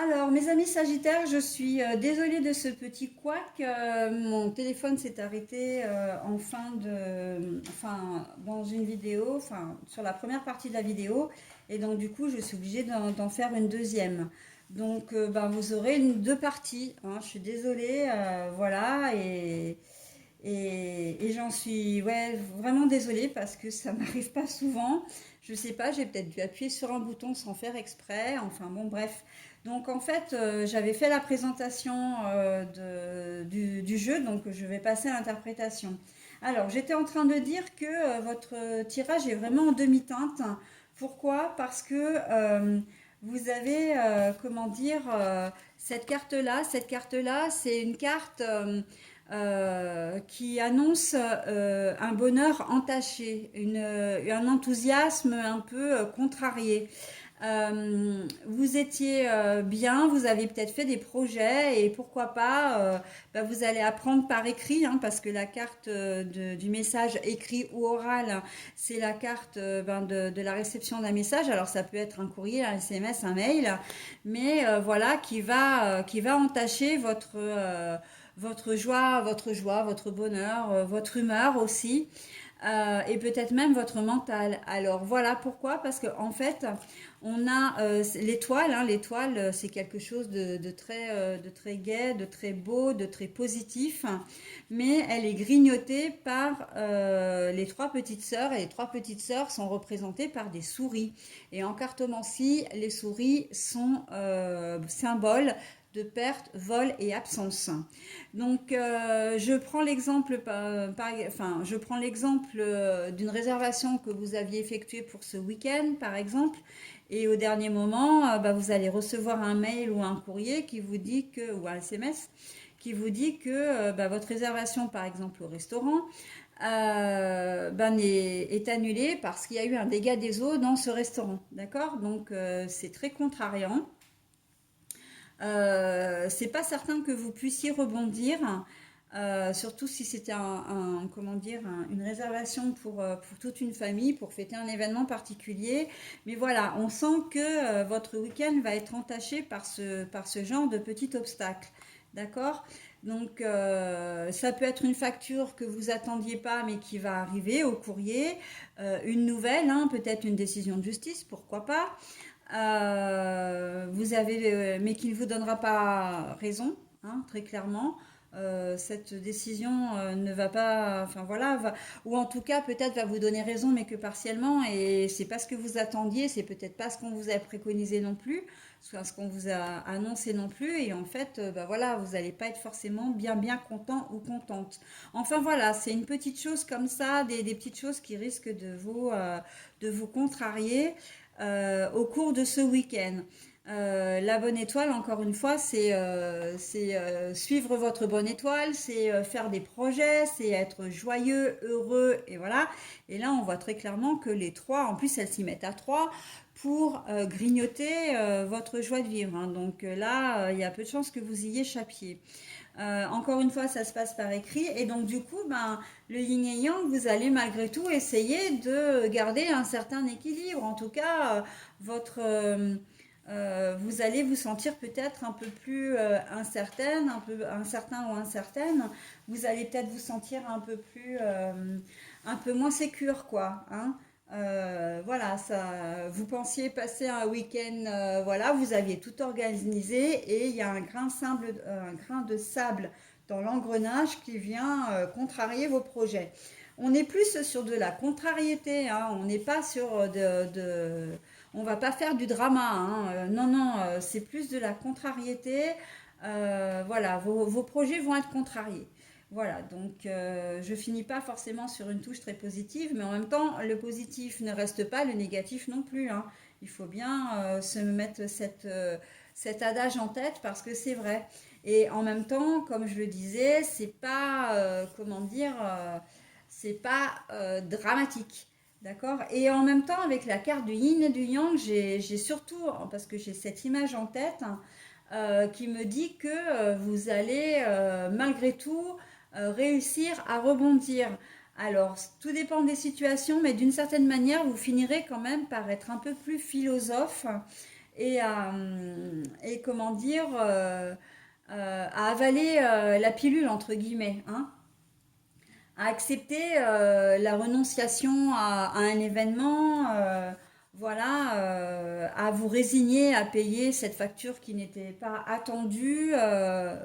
Alors, mes amis Sagittaires, je suis désolée de ce petit couac. Mon téléphone s'est arrêté enfin, dans une vidéo, enfin, sur la première partie de la vidéo. Et donc, du coup, je suis obligée d'en faire une deuxième. Donc, ben, vous aurez deux parties, hein. Je suis désolée, voilà. Et j'en suis ouais, vraiment désolée parce que ça m'arrive pas souvent. Je sais pas, j'ai peut-être dû appuyer sur un bouton sans faire exprès. Enfin bon, bref. Donc en fait, j'avais fait la présentation du jeu, donc je vais passer à l'interprétation. Alors, j'étais en train de dire que votre tirage est vraiment en demi-teinte. Pourquoi? Parce que vous avez, comment dire, cette carte-là, c'est une carte qui annonce un bonheur entaché, un enthousiasme un peu contrarié. Vous étiez bien, vous avez peut-être fait des projets et pourquoi pas, bah, vous allez apprendre par écrit, hein, parce que la carte du message écrit ou oral, c'est la carte ben, de la réception d'un message. Alors ça peut être un courrier, un SMS, un mail, mais voilà qui va entacher votre joie, votre bonheur, votre humeur aussi. Et peut-être même votre mental. Alors voilà pourquoi, parce qu'en en fait, on a l'étoile, hein, l'étoile c'est quelque chose de très gai, de très beau, de très positif, mais elle est grignotée par les trois petites sœurs, et les trois petites sœurs sont représentées par des souris. Et en cartomancie, les souris sont symboles de perte, vol et absence. Donc, je prends l'exemple, enfin, je prends l'exemple d'une réservation que vous aviez effectuée pour ce week-end, par exemple, et au dernier moment, bah, vous allez recevoir un mail ou un courrier qui vous dit que, ou un SMS, qui vous dit que bah, votre réservation, par exemple, au restaurant, ben, est annulée parce qu'il y a eu un dégât des eaux dans ce restaurant. D'accord? Donc, c'est très contrariant. C'est pas certain que vous puissiez rebondir, surtout si c'était comment dire, une réservation pour toute une famille, pour fêter un événement particulier. Mais voilà, on sent que votre week-end va être entaché par ce genre de petit obstacle. D'accord? Donc, ça peut être une facture que vous attendiez pas, mais qui va arriver au courrier, une nouvelle, hein, peut-être une décision de justice, pourquoi pas. Vous avez, mais qui ne vous donnera pas raison, hein, très clairement. Cette décision ne va pas, enfin voilà, ou en tout cas peut-être va vous donner raison, mais que partiellement, et c'est pas ce que vous attendiez, c'est peut-être pas ce qu'on vous a préconisé non plus, soit ce qu'on vous a annoncé non plus, et en fait, bah voilà, vous n'allez pas être forcément bien content ou contente. Enfin voilà, c'est une petite chose comme ça, des petites choses qui risquent de vous contrarier au cours de ce week-end. La bonne étoile, encore une fois, c'est suivre votre bonne étoile, c'est faire des projets, c'est être joyeux, heureux, et voilà. Et là, on voit très clairement que les trois, en plus, elles s'y mettent à trois pour grignoter votre joie de vivre, hein. Donc là, il y a peu de chances que vous y échappiez. Encore une fois, ça se passe par écrit. Et donc, du coup, ben, le yin et yang, vous allez malgré tout essayer de garder un certain équilibre. En tout cas, vous allez vous sentir peut-être un peu plus incertaine, un peu incertain ou incertaine. Vous allez peut-être vous sentir un peu moins sécure, quoi, hein. Voilà, ça, vous pensiez passer un week-end, voilà, vous aviez tout organisé et il y a un grain de sable dans l'engrenage qui vient contrarier vos projets. On est plus sur de la contrariété, hein, on n'est pas sur on va pas faire du drama, hein, non, non, c'est plus de la contrariété. Voilà, vos projets vont être contrariés. Voilà, donc je finis pas forcément sur une touche très positive, mais en même temps, le positif ne reste pas, le négatif non plus, hein. Il faut bien se mettre cet adage en tête parce que c'est vrai. Et en même temps, comme je le disais, c'est pas, comment dire, c'est pas dramatique. D'accord? Et en même temps, avec la carte du yin et du yang, j'ai surtout, parce que j'ai cette image en tête, hein, qui me dit que vous allez malgré tout réussir à rebondir. Alors, tout dépend des situations, mais d'une certaine manière, vous finirez quand même par être un peu plus philosophe et comment dire, à avaler la pilule, entre guillemets, hein, à accepter la renonciation à un événement, voilà, à vous résigner à payer cette facture qui n'était pas attendue,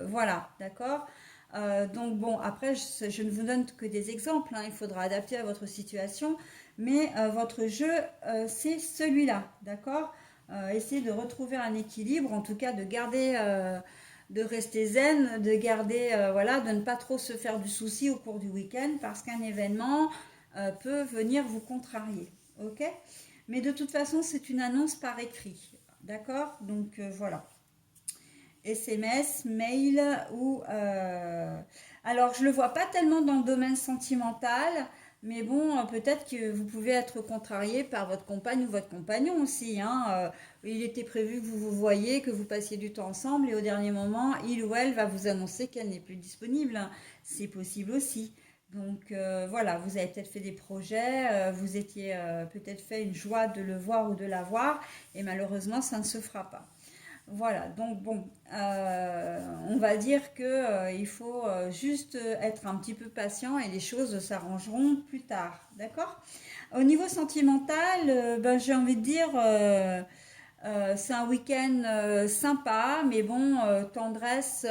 voilà, d'accord. Donc bon, après, je ne vous donne que des exemples, hein, il faudra adapter à votre situation, mais votre jeu, c'est celui-là, d'accord. Essayez de retrouver un équilibre, en tout cas de garder de rester zen, de garder, voilà, de ne pas trop se faire du souci au cours du week-end parce qu'un événement peut venir vous contrarier. Ok. Mais de toute façon, c'est une annonce par écrit. D'accord. Donc voilà. SMS, mail ou... Alors, je ne le vois pas tellement dans le domaine sentimental, mais bon, peut-être que vous pouvez être contrarié par votre compagne ou votre compagnon aussi, hein. Il était prévu que vous vous voyiez, que vous passiez du temps ensemble, et au dernier moment, il ou elle va vous annoncer qu'elle n'est plus disponible, hein. C'est possible aussi. Donc voilà, vous avez peut-être fait des projets, vous étiez peut-être fait une joie de le voir ou de la voir, et malheureusement, ça ne se fera pas. Voilà, donc bon, on va dire que il faut juste être un petit peu patient et les choses s'arrangeront plus tard, d'accord? Au niveau sentimental, ben, j'ai envie de dire, c'est un week-end sympa, mais bon, tendresse.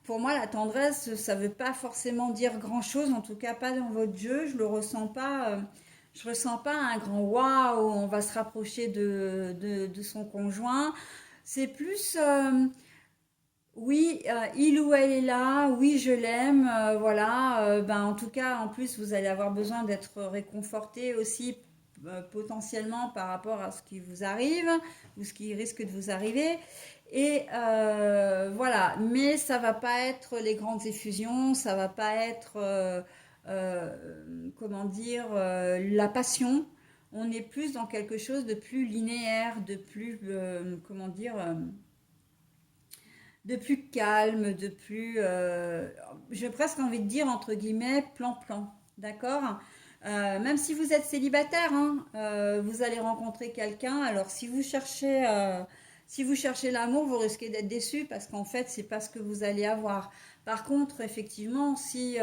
Pour moi, la tendresse, ça ne veut pas forcément dire grand-chose, en tout cas pas dans votre jeu. Je le ressens pas. Je ressens pas un grand waouh, on va se rapprocher de son conjoint. C'est plus, oui, il ou elle est là, oui, je l'aime, voilà. Ben, en tout cas, en plus, vous allez avoir besoin d'être réconforté aussi, potentiellement par rapport à ce qui vous arrive ou ce qui risque de vous arriver. Et voilà, mais ça va pas être les grandes effusions, ça va pas être, comment dire, la passion. On est plus dans quelque chose de plus linéaire, de plus, comment dire, de plus calme, de plus, j'ai presque envie de dire, entre guillemets, plan-plan. D'accord. Même si vous êtes célibataire, hein, vous allez rencontrer quelqu'un. Alors si vous cherchez l'amour, vous risquez d'être déçu parce qu'en fait, c'est pas ce que vous allez avoir. Par contre, effectivement, si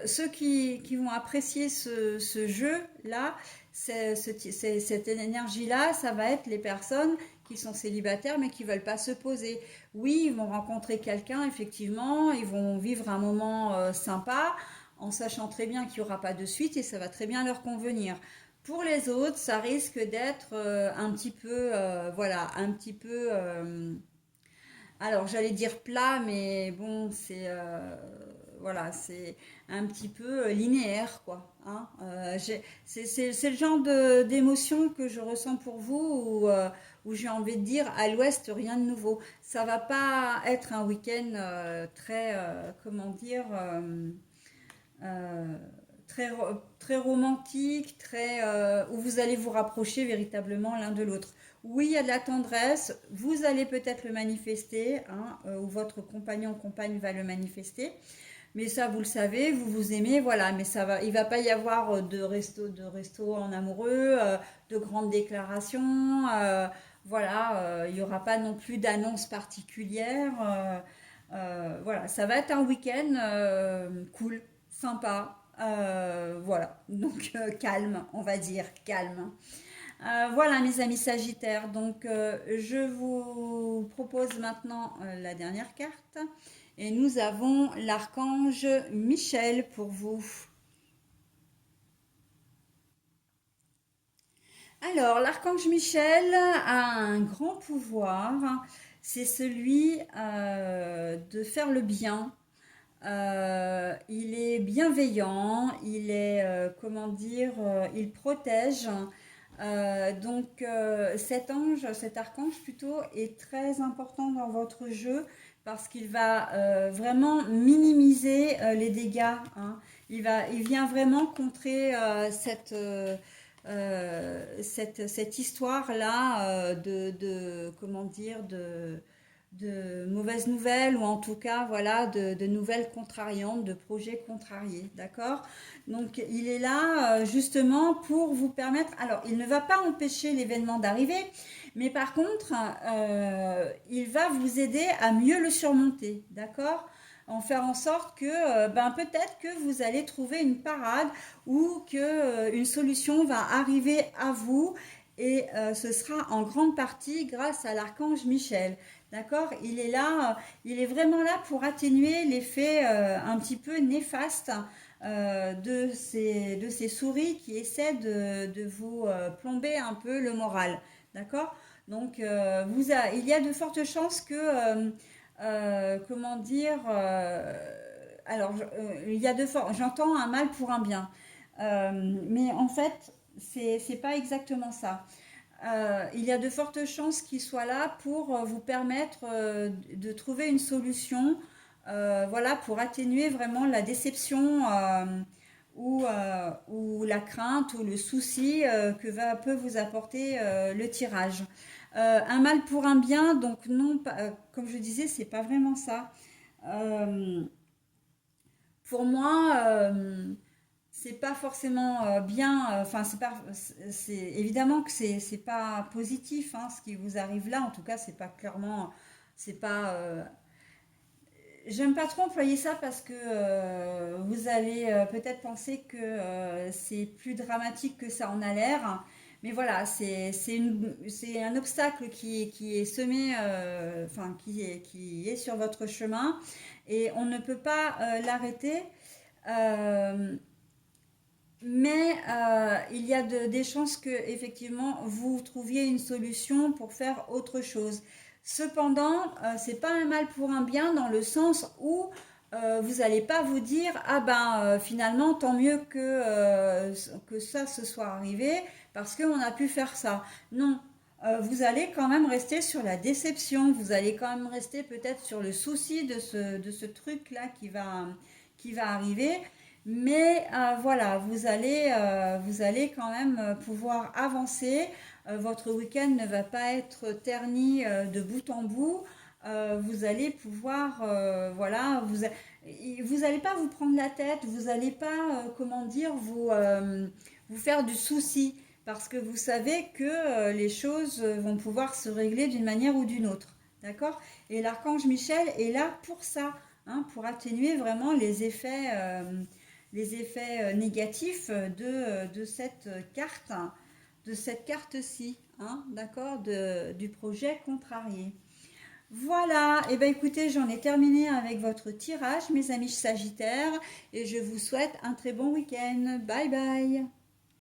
ceux qui vont apprécier ce jeu-là, cette énergie-là, ça va être les personnes qui sont célibataires mais qui veulent pas se poser. Oui, ils vont rencontrer quelqu'un, effectivement, ils vont vivre un moment sympa, en sachant très bien qu'il n'y aura pas de suite et ça va très bien leur convenir. Pour les autres, ça risque d'être un petit peu, voilà, un petit peu, alors j'allais dire plat, mais bon, c'est, voilà, c'est un petit peu linéaire, quoi. Hein. C'est le genre d'émotion que je ressens pour vous où j'ai envie de dire à l'ouest, rien de nouveau. Ça va pas être un week-end très, comment dire, euh, très romantique, très, où vous allez vous rapprocher véritablement l'un de l'autre. Oui, il y a de la tendresse, vous allez peut-être le manifester, hein, ou votre compagnon ou compagne va le manifester. Mais ça, vous le savez, vous vous aimez, voilà. Mais ça va, il va pas y avoir de resto en amoureux, de grandes déclarations, voilà. Il y aura pas non plus d'annonce particulière. Voilà, ça va être un week-end cool, sympa, voilà. Donc calme, on va dire calme. Voilà mes amis Sagittaires. Donc je vous propose maintenant la dernière carte. Et nous avons l'archange Michel pour vous. Alors, l'archange Michel a un grand pouvoir. C'est celui de faire le bien. Il est bienveillant, il est, comment dire, il protège. Donc cet archange plutôt, est très important dans votre jeu parce qu'il va vraiment minimiser les dégâts. Hein. Il vient vraiment contrer cette histoire-là comment dire, de mauvaises nouvelles ou en tout cas voilà de nouvelles contrariantes, de projets contrariés, d'accord? Donc il est là justement pour vous permettre, alors il ne va pas empêcher l'événement d'arriver, mais par contre il va vous aider à mieux le surmonter, d'accord? En faire en sorte que ben, peut-être que vous allez trouver une parade ou que une solution va arriver à vous et ce sera en grande partie grâce à l'archange Michel. D'accord? Il est là, il est vraiment là pour atténuer l'effet un petit peu néfaste de ces souris qui essaient de vous plomber un peu le moral. D'accord? Donc, il y a de fortes chances que, comment dire, alors, il y a j'entends un mal pour un bien. Mais en fait, c'est pas exactement ça. Il y a de fortes chances qu'il soit là pour vous permettre de trouver une solution, voilà, pour atténuer vraiment la déception ou la crainte ou le souci peut vous apporter le tirage. Un mal pour un bien, donc non, comme je disais, c'est pas vraiment ça. Euh, pour moi, c'est pas forcément bien. Enfin, c'est évidemment que c'est pas positif, hein, ce qui vous arrive là. En tout cas, c'est pas clairement, c'est pas. J'aime pas trop employer ça parce que vous allez peut-être penser que c'est plus dramatique que ça en a l'air. Mais voilà, c'est un obstacle qui est semé, enfin qui est sur votre chemin et on ne peut pas l'arrêter. Euh, mais il y a des chances que effectivement vous trouviez une solution pour faire autre chose. Cependant, c'est pas un mal pour un bien dans le sens où vous n'allez pas vous dire ah ben finalement tant mieux que ça se soit arrivé parce qu'on a pu faire ça. Non, vous allez quand même rester sur la déception, vous allez quand même rester peut-être sur le souci de ce truc-là qui va arriver. Mais voilà, vous allez quand même pouvoir avancer. Votre week-end ne va pas être terni de bout en bout. Vous allez pouvoir, voilà, vous n'allez pas vous prendre la tête, vous n'allez pas, comment dire, vous faire du souci. Parce que vous savez que les choses vont pouvoir se régler d'une manière ou d'une autre. D'accord? Et l'archange Michel est là pour ça, hein, pour atténuer vraiment les effets négatifs de cette carte-ci, hein, d'accord, du projet contrarié. Voilà, et bien écoutez, j'en ai terminé avec votre tirage, mes amis Sagittaires, et je vous souhaite un très bon week-end. Bye bye.